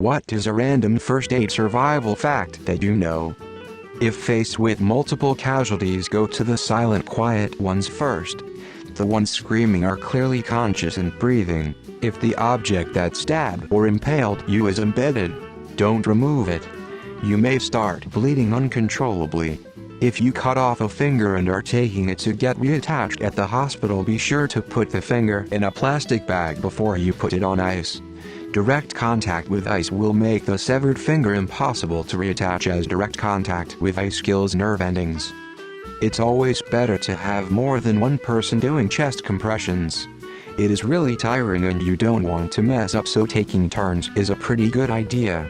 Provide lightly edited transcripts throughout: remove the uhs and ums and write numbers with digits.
What is a random first aid survival fact that you know? If faced with multiple casualties, go to the silent, quiet ones first. The ones screaming are clearly conscious and breathing. If the object that stabbed or impaled you is embedded, don't remove it. You may start bleeding uncontrollably. If you cut off a finger and are taking it to get reattached at the hospital, be sure to put the finger in a plastic bag before you put it on ice. Direct contact with ice will make the severed finger impossible to reattach, as direct contact with ice kills nerve endings. It's always better to have more than one person doing chest compressions. It is really tiring and you don't want to mess up, so taking turns is a pretty good idea.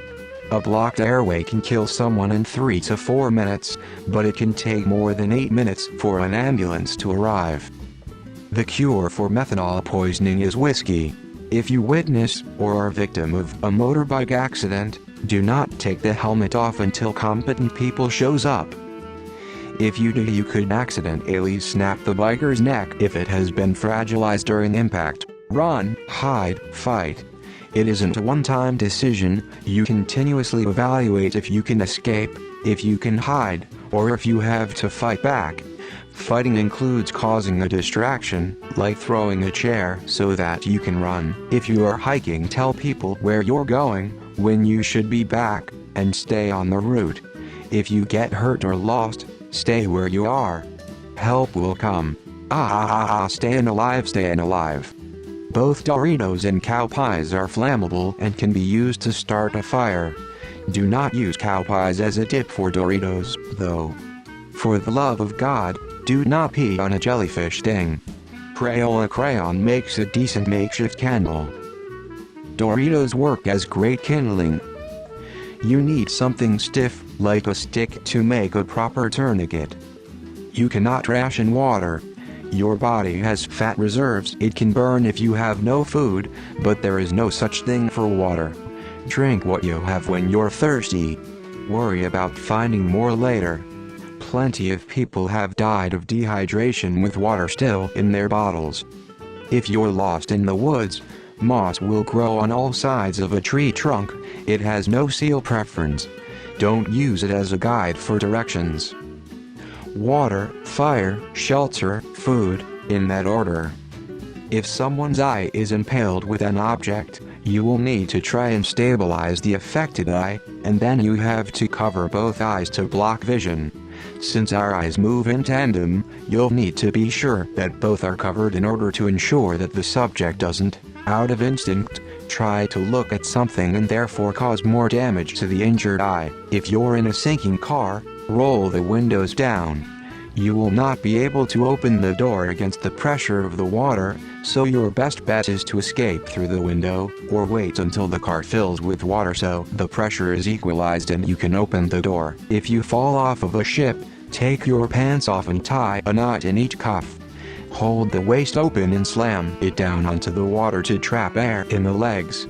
A blocked airway can kill someone in 3 to 4 minutes, but it can take more than 8 minutes for an ambulance to arrive. The cure for methanol poisoning is whiskey. If you witness or are victim of a motorbike accident, do not take the helmet off until competent people shows up. If you do, you could accidentally snap the biker's neck if it has been fragilized during impact. Run, hide, fight. It isn't a one-time decision. You continuously evaluate if you can escape, if you can hide, or if you have to fight back. Fighting includes causing a distraction, like throwing a chair, so that you can run. If you are hiking, tell people where you're going, when you should be back, and stay on the route. If you get hurt or lost, stay where you are. Help will come. Staying alive. Both Doritos and cow pies are flammable and can be used to start a fire. Do not use cow pies as a dip for Doritos, though. For the love of God, do not pee on a jellyfish sting. Crayola crayon makes a decent makeshift candle. Doritos work as great kindling. You need something stiff, like a stick, to make a proper tourniquet. You cannot ration water. Your body has fat reserves. It can burn if you have no food, but there is no such thing for water. Drink what you have when you're thirsty. Worry about finding more later. Plenty of people have died of dehydration with water still in their bottles. If you're lost in the woods, moss will grow on all sides of a tree trunk. It has no seal preference. Don't use it as a guide for directions. Water, fire, shelter, food, in that order. If someone's eye is impaled with an object, you will need to try and stabilize the affected eye, and then you have to cover both eyes to block vision. Since our eyes move in tandem, you'll need to be sure that both are covered in order to ensure that the subject doesn't, out of instinct, try to look at something and therefore cause more damage to the injured eye. If you're in a sinking car, roll the windows down. You will not be able to open the door against the pressure of the water, so your best bet is to escape through the window, or wait until the car fills with water so the pressure is equalized and you can open the door. If you fall off of a ship, take your pants off and tie a knot in each cuff. Hold the waist open and slam it down onto the water to trap air in the legs.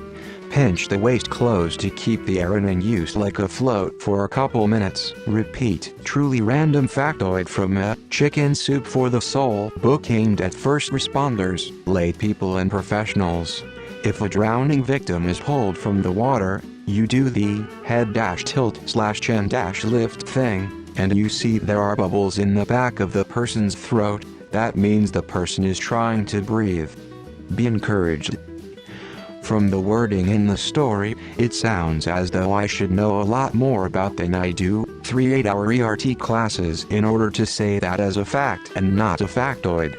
Pinch the waist closed to keep the air in and use like a float for a couple minutes. Repeat. Truly random factoid from a Chicken Soup for the Soul book aimed at first responders, lay people and professionals. If a drowning victim is pulled from the water, you do the head-tilt/chin-lift thing, and you see there are bubbles in the back of the person's throat. That means the person is trying to breathe. Be encouraged. From the wording in the story, it sounds as though I should know a lot more about than I do. 3 8-hour ERT classes in order to say that as a fact and not a factoid.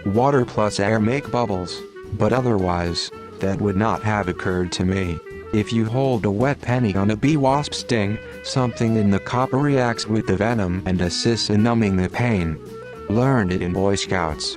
Water plus air make bubbles, but otherwise, that would not have occurred to me. If you hold a wet penny on a bee wasp sting, something in the copper reacts with the venom and assists in numbing the pain. Learned it in Boy Scouts.